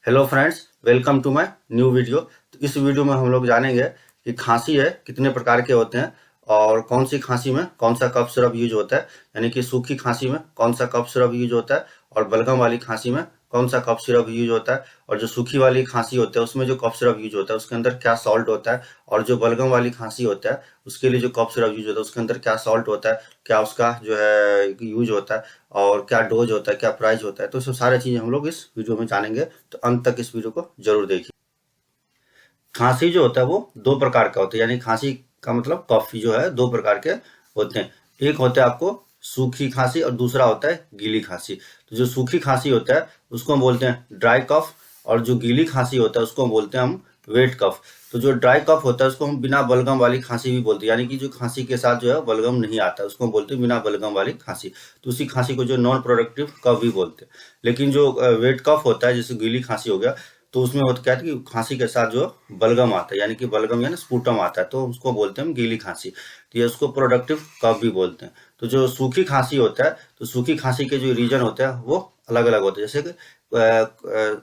Hello friends, welcome to my new video. तो इस video में हम लोग जानेंगे कि खांसी है कितने प्रकार के होते हैं और कौन सी खांसी में कौन सा कफ सिरप यूज होता है। यानी कि सूखी खांसी में कौन सा कफ सिरप यूज होता है और बलगम वाली खांसी में कौन सा कफ सिरप यूज होता है। और जो सूखी वाली खांसी होता है उसमें जो कफ सिरप यूज होता है उसके अंदर क्या सॉल्ट होता है, और जो बलगम वाली खांसी होता है उसके लिए जो कफ सिरप यूज होता है उसके अंदर क्या सॉल्ट होता है, क्या उसका जो है यूज होता है और क्या डोज होता है, क्या प्राइस होता है। तो सब सारी चीजें हम लोग इस वीडियो में जानेंगे, तो अंत तक इस वीडियो को जरूर देखिए। खांसी जो होता है वो दो प्रकार का होता है, यानी खांसी का मतलब कफ जो है दो प्रकार के होते हैं। एक होता है आपको सूखी खांसी और दूसरा होता है गीली खांसी। तो जो सूखी खांसी होता है उसको हम बोलते हैं ड्राई कफ, और जो गीली खांसी होता है उसको हम बोलते हैं हम वेट कफ। तो जो ड्राई कफ होता है उसको हम बिना बलगम वाली खांसी भी बोलते हैं, यानी कि जो खांसी के साथ जो है बलगम नहीं आता है उसको हम बोलते हैं बिना बलगम वाली खांसी। तो उसी खांसी को जो नॉन प्रोडक्टिव कफ भी बोलते हैं। लेकिन जो वेट कफ होता है जैसे गीली खांसी हो गया, तो उसमें होता क्या है कि खांसी के साथ जो बलगम आता है, यानी कि बलगम यानी स्पूटम आता है, तो उसको बोलते हैं हम गीली खांसी। तो ये उसको प्रोडक्टिव कफ भी बोलते हैं। तो जो सूखी खांसी होता है, तो सूखी खांसी के जो रीजन होते हैं वो अलग अलग होते हैं। जैसे कि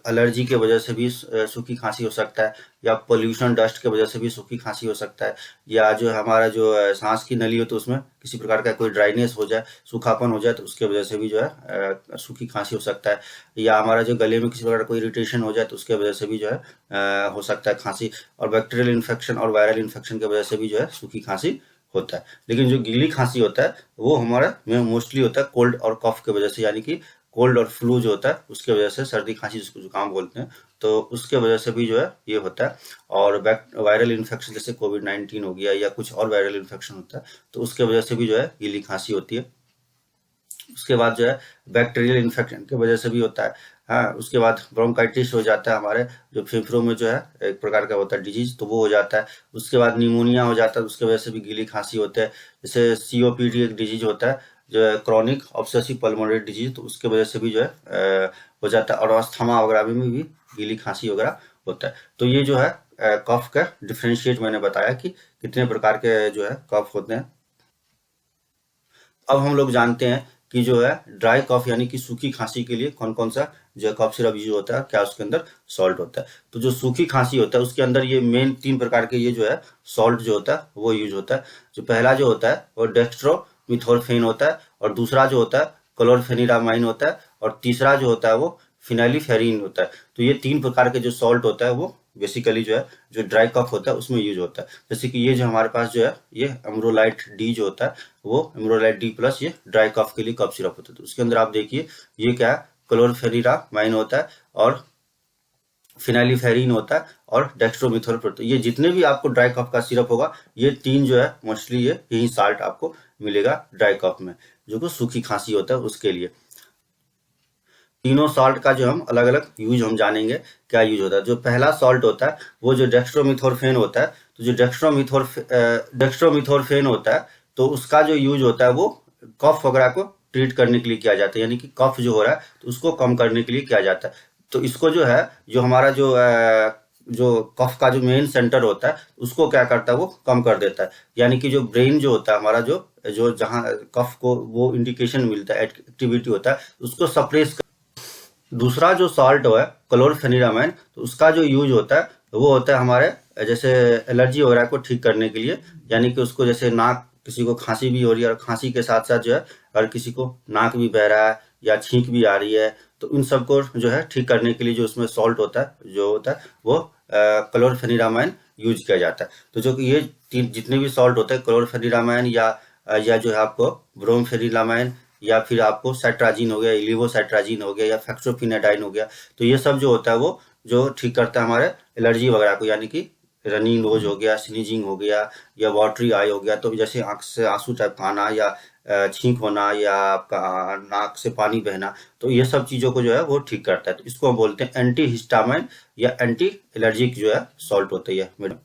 एलर्जी के वजह से भी सूखी खांसी हो सकता है, या पोल्यूशन डस्ट के वजह से भी सूखी खांसी हो सकता है, या जो हमारा जो सांस की नली हो तो उसमें किसी प्रकार का कोई ड्राइनेस हो जाए, सूखापन हो जाए, तो उसके वजह से भी जो है सूखी खांसी हो सकता है। या हमारा जो गले में किसी प्रकार का कोई इरिटेशन हो जाए तो उसके वजह से भी जो है हो सकता है खांसी। और बैक्टीरियल इन्फेक्शन और वायरल इन्फेक्शन की वजह से भी जो है सूखी खांसी होता है। लेकिन जो गीली खांसी होता है वो हमारा में मोस्टली होता है कोल्ड और कफ की वजह से, यानी कि कोल्ड और फ्लू जो होता है उसके वजह से, सर्दी खांसी जिसको जुकाम बोलते हैं, तो उसके वजह से भी जो है ये होता है। और वायरल इन्फेक्शन जैसे कोविड-19 हो गया या कुछ और वायरल इन्फेक्शन होता है तो उसके वजह से भी जो है गीली खांसी होती है। उसके बाद जो है बैक्टीरियल इन्फेक्शन की वजह से भी होता है। हाँ, उसके बाद ब्रोंकाइटिस हो जाता है, हमारे जो फेफड़ों में जो है एक प्रकार का होता है डिजीज, तो वो हो जाता है। उसके बाद निमोनिया हो जाता है, उसके वजह से भी गीली खांसी होता है। जैसे सीओपीडी एक डिजीज होता है जो है क्रॉनिक ऑब्सेसिव पल्मोनरी डिजीज, तो उसके वजह से भी जो है हो जाता है। और अस्थमा वगैरह में भी गीली खांसी वगैरह होता है। तो ये जो है कफ का डिफ्रेंशिएट मैंने बताया कि कितने प्रकार के जो है कफ होते हैं। अब हम लोग जानते हैं कि जो है ड्राई कफ यानी कि सूखी खांसी के लिए कौन कौन सा जो है कफ सिरप यूज होता है, क्या उसके अंदर सॉल्ट होता है। तो जो सूखी खांसी होता है उसके अंदर ये मेन तीन प्रकार के ये जो है सॉल्ट जो होता है वो यूज होता है। जो पहला जो होता है वो डेक्स्ट्रोमिथोरफेन होता है, और दूसरा जो होता है क्लोरफेनिरामाइन होता है, और तीसरा जो होता है वो फिनाइलिफेरिन होता है। तो ये तीन प्रकार के जो सॉल्ट होता है वो बेसिकली जो है जो ड्राई कफ होता है उसमें यूज होता है। जैसे कि ये जो हमारे पास जो है ये एमरोलाइट डी जो होता है, वो एमरोलाइट डी प्लस ये ड्राई कफ के लिए कफ सिरप होता है। तो उसके अंदर आप देखिए ये क्या है, क्लोरफेनिरामाइन होता है और फिनाइलिफेरिन होता है और डेक्स्ट्रोमिथोरफेन। तो ये जितने भी आपको ड्राई कफ का सिरप होगा ये तीन जो है मोस्टली ये यही साल्ट आपको मिलेगा ड्राई कफ में, जो कि सूखी खांसी होता है उसके लिए। तीनों सॉल्ट का जो हम अलग अलग यूज हम जानेंगे क्या यूज होता है। जो पहला सॉल्ट होता है वो जो डेक्स्ट्रोमिथोरफेन होता है। तो जो डेक्स्ट्रोमिथोरफेन होता है तो उसका जो यूज होता है वो कफ वगैरह को ट्रीट करने के लिए किया जाता है, यानी कि कफ जो हो रहा है तो उसको कम करने के लिए किया जाता है। तो इसको जो है जो हमारा जो कफ का जो मेन सेंटर होता है उसको क्या करता है वो कम कर देता है, यानी कि जो ब्रेन जो होता है हमारा जो जो जहाँ कफ को वो इंडिकेशन मिलता है, एक्टिविटी होता है, उसको सप्रेस। दूसरा जो सॉल्ट है क्लोरफेनिरामाइन, तो उसका जो यूज होता है वो होता है हमारे जैसे एलर्जी वगैरह को ठीक करने के लिए, यानी कि उसको जैसे नाक किसी को खांसी भी हो रही है और खांसी के साथ साथ जो है अगर किसी को नाक भी बह रहा है या छींक भी आ रही है तो इन सबको जो है ठीक करने के लिए जो उसमें सॉल्ट होता है जो होता है वो क्लोरफेनिरामाइन यूज किया जाता है। तो जो कि ये जितने भी सॉल्ट होते हैं क्लोरफेनिरामाइन या जो है आपको ब्रोमफेनिरामाइन या फिर आपको साइट्राजिन हो गया, इलिवोसाइट्राजिन हो गया या फेक्सोफिनाडाइन हो गया, तो ये सब जो होता है वो जो ठीक करता है हमारे एलर्जी वगैरह को, यानी कि रनी नोज हो गया, स्नीजिंग हो गया या वाटरी आई हो गया, तो जैसे आंख से आंसू टाइप का आना या छींक होना या आपका नाक से पानी बहना, तो ये सब चीजों को जो है वो ठीक करता है। तो इसको हम बोलते हैं एंटी हिस्टामाइन या एंटी एलर्जिक जो है सॉल्ट होता है।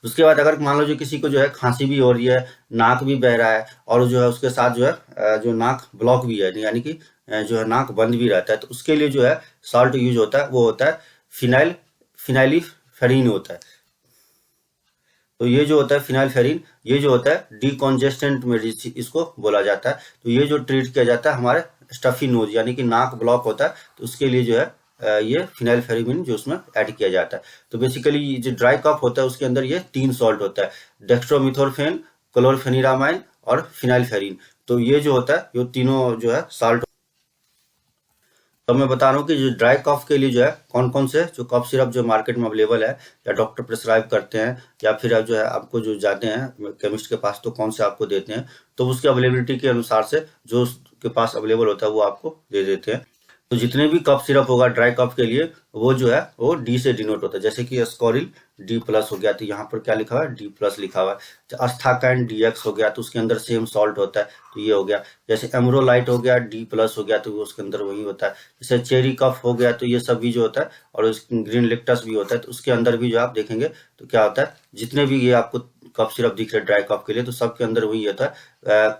उसके बाद अगर मान लो जो किसी को जो है खांसी भी हो रही है, नाक भी बह रहा है और जो है उसके साथ जो है जो नाक ब्लॉक भी है, यानी कि जो है नाक बंद भी रहता है, तो उसके लिए जो है सॉल्ट यूज होता है वो होता है फिनाइलिफेरिन होता है। तो ये जो होता है फिनाइलिफेरिन, ये जो होता है डिकॉन्जेस्टेंट मेडिसिन इसको बोला जाता है। तो ये जो ट्रीट किया जाता है हमारे स्टफी नोज, यानी कि नाक ब्लॉक होता है, तो उसके लिए जो है ये फिनाइलफेरिमिन जो उसमें ऐड किया जाता है। तो बेसिकली जो ड्राई कफ होता है उसके अंदर ये 3 सॉल्ट होता है, डेक्स्ट्रोमिथोरफेन, क्लोरफेनिरामाइन और फिनाइलफेरिन। तो ये जो होता है ये तीनों जो है साल्ट। तो मैं बता रहा हूँ कि जो ड्राई कफ के लिए जो है कौन कौन से जो कफ सिरप जो मार्केट में अवेलेबल है या डॉक्टर प्रिस्क्राइब करते हैं या फिर अब जो है आपको जो जाते हैं केमिस्ट के पास तो कौन से आपको देते हैं, तो उसकी अवेलेबिलिटी के अनुसार से जो उसके पास अवेलेबल होता है वो आपको दे देते हैं। तो जितने भी कफ सिरप होगा ड्राई कफ के लिए वो जो है वो डी से डिनोट होता है, जैसे कि एस्कोरिल D+ हो गया तो यहाँ पर क्या लिखा हुआ है D+ लिखा हुआ है। तो अस्थाकाइन DX हो गया तो उसके अंदर सेम सॉल्ट होता है तो ये हो गया। जैसे एमरोलाइट हो गया D+ हो गया तो उसके अंदर वही होता है। जैसे चेरी कफ हो गया तो ये सब भी जो होता है, और ग्रीन लिक्टस भी होता है तो उसके अंदर भी जो आप देखेंगे तो क्या होता है, जितने भी ये आपको कफ सिरप दिख रहे ड्राई कफ के लिए तो सबके अंदर वही होता है,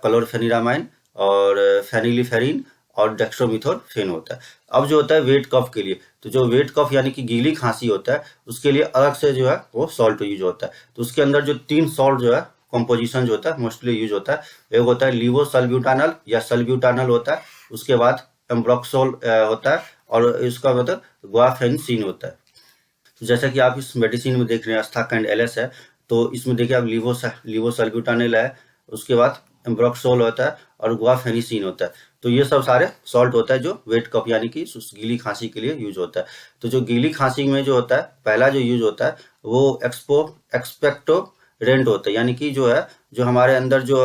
क्लोरफेनिरामाइन और फेनिलिफेरिन और डेक्स्ट्रोमिथोरफेन होता है। अब जो होता है वेट कफ के लिए, तो जो वेट कफ यानी कि गीली खांसी होता है उसके लिए अलग से जो है वो सॉल्ट यूज होता है। तो उसके अंदर जो 3 सॉल्ट जो है कॉम्पोजिशन जो होता है मोस्टली यूज होता है, एक होता है लीवोसल्ब्यूटानल या सल्ब्यूटानल होता है, उसके बाद एम्ब्रोक्सोल होता है और इसका मतलब गुआफेनिसिन होता है। तो जैसा कि आप इस मेडिसिन में देख रहे हैं अस्थाकाइंड LS है, तो इसमें देखिए आप लीवोसल्ब्यूटानल है, उसके बाद एम्ब्रोक्सोल होता है और गुआफेनिसिन होता है। तो ये सब सारे सॉल्ट होता है जो वेट कफ यानी कि गीली खांसी के लिए यूज होता है। तो जो गीली खांसी में जो होता है पहला जो यूज होता है वो एक्सपेक्टोरेंट होता है, यानी कि जो है जो हमारे अंदर जो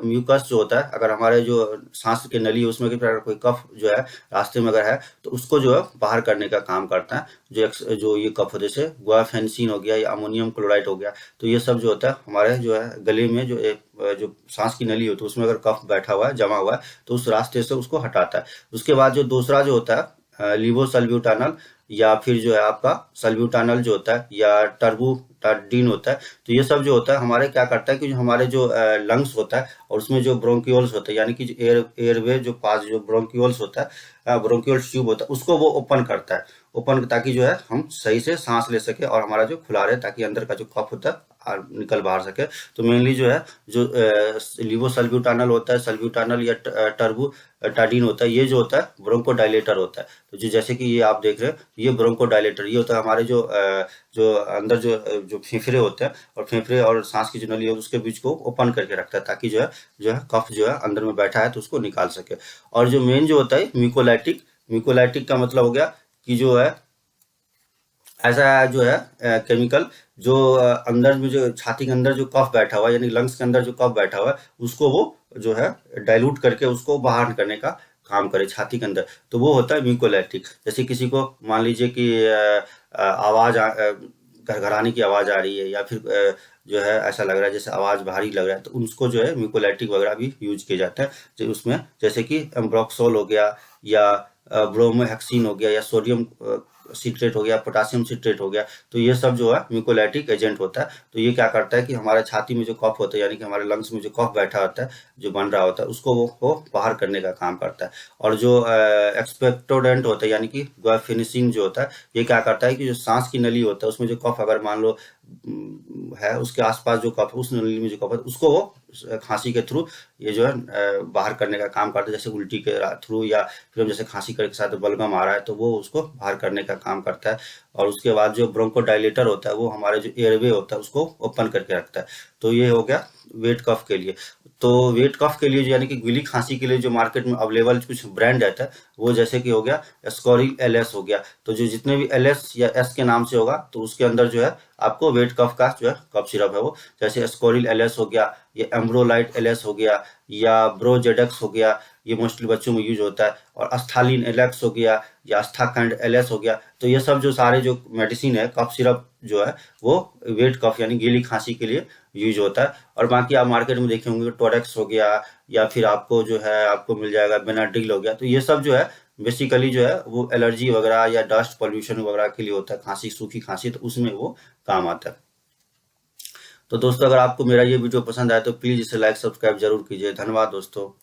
म्यूकस जो होता है, अगर हमारे जो सांस की नली है उसमें कोई कफ जो है रास्ते में अगर है तो उसको जो है बाहर करने का काम करता है। जो ये कफ जैसे गुआफेनिसिन हो गया या अमोनियम क्लोराइड हो गया, तो ये सब जो होता है हमारे जो है गले में जो सांस की नली होती है उसमें अगर कफ बैठा हुआ है जमा हुआ है तो उस रास्ते से उसको हटाता है। उसके बाद जो दूसरा जो होता है लीवोसल्ब्यूटानल या फिर जो है आपका सल्ब्यूटानल जो होता है या टर्बूटाडीन होता है, तो ये सब जो होता है हमारे क्या करता है कि जो हमारे जो लंग्स होता है और उसमें जो ब्रोंक्यूल्स होता है यानी कि एयरवे जो पास जो ब्रोंक्यूल्स होता है, ब्रोंक्यूल ट्यूब होता है उसको वो ओपन करता है, ओपन ताकि जो है हम सही से सांस ले सके और हमारा जो खुला रहे ताकि अंदर का जो कफ होता है निकल बाहर सके। तो मेनली जो है जो लीवोसल्ब्यूटानल होता है, सल्ब्यूटानल या टर्बूटाडीन होता है, ये जो होता है ब्रोंकोडायलेटर होता है। तो जो जैसे कि ये आप देख रहे हैं ये ब्रोंकोडायलेटर ये होता है हमारे जो अंदर जो फेफड़े होते हैं और फेफड़े और सांस की जो नली है उसके बीच को ओपन करके रखता है ताकि जो है कफ जो है अंदर में बैठा है तो उसको निकाल सके। और जो मेन जो होता है म्यूकोलाइटिक का मतलब हो गया कि जो है ऐसा जो है केमिकल जो अंदर में जो छाती के अंदर जो कफ बैठा हुआ है यानी लंग्स के अंदर जो कफ बैठा हुआ है उसको वो जो है डाइल्यूट करके उसको बाहर करने का काम करे छाती के अंदर, तो वो होता है म्यूकोलाइटिक। जैसे किसी को मान लीजिए कि आवाज घरघराने की आवाज आ रही है या फिर जो है ऐसा लग रहा है जैसे आवाज भारी लग रहा है तो उसको जो है म्यूकोलाइटिक वगैरह भी यूज किए जाते हैं। जो उसमें जैसे कि एम्ब्रोक्सोल हो गया या ब्रोमोहेक्सिन हो गया या सोडियम सिट्रेट हो गया, पोटासियम सिट्रेट हो गया, तो ये सब जो है म्यूकोलाइटिक एजेंट होता है। तो ये क्या करता है कि हमारे छाती में जो कफ होता है यानी कि हमारे लंग्स में जो कफ बैठा होता है जो बन रहा होता है उसको वो बाहर करने का काम करता है। और जो एक्सपेक्टोरेंट होता है यानी कि गुआफेनिसिन जो होता है ये क्या करता है कि जो सांस की नली होता है उसमें जो कफ अगर मान लो है उसके आसपास जो कफ उस नली में जो कफ है उसको वो खांसी के थ्रू ये जो है बाहर करने का काम करता है, जैसे उल्टी के थ्रू या फिर जैसे खांसी के साथ बलगम आ रहा है तो वो उसको बाहर करने का काम करता है। और उसके बाद जो ब्रोंकोडायलेटर होता है वो हमारे जो एयरवे होता है उसको ओपन करके रखता है। तो ये हो गया वेट कफ के लिए। तो वेट कफ के लिए जो यानी कि गीली खांसी के लिए जो मार्केट में अवेलेबल कुछ ब्रांड रहता है वो जैसे कि हो गया एस्कोरिल LS हो गया। तो जो जितने भी LS या S के नाम से होगा तो उसके अंदर जो है आपको वेट कफ का जो है कफ सिरप है वो, जैसे एस्कोरिल LS हो गया, ये एम्ब्रोलाइट LS हो गया या ब्रोजेडेक्स हो गया, ये मोस्टली बच्चों में यूज होता है, और अस्थालिन LX हो गया या अस्थाकाइंड LS हो गया। तो ये सब जो सारे जो मेडिसिन है कफ सिरप जो है वो वेट कफ यानी गीली खांसी के लिए यूज होता है। और बाकी आप मार्केट में देखे होंगे टोरेक्स हो गया या फिर आपको जो है आपको मिल जाएगा बेनाड्रिल हो गया। तो ये सब जो है बेसिकली जो है वो एलर्जी वगैरह या डस्ट पॉल्यूशन वगैरह के लिए होता है, खांसी सूखी खांसी तो उसमें वो काम आता है। तो दोस्तों अगर आपको मेरा ये वीडियो पसंद आए तो प्लीज इसे लाइक सब्सक्राइब जरूर कीजिए। धन्यवाद दोस्तों।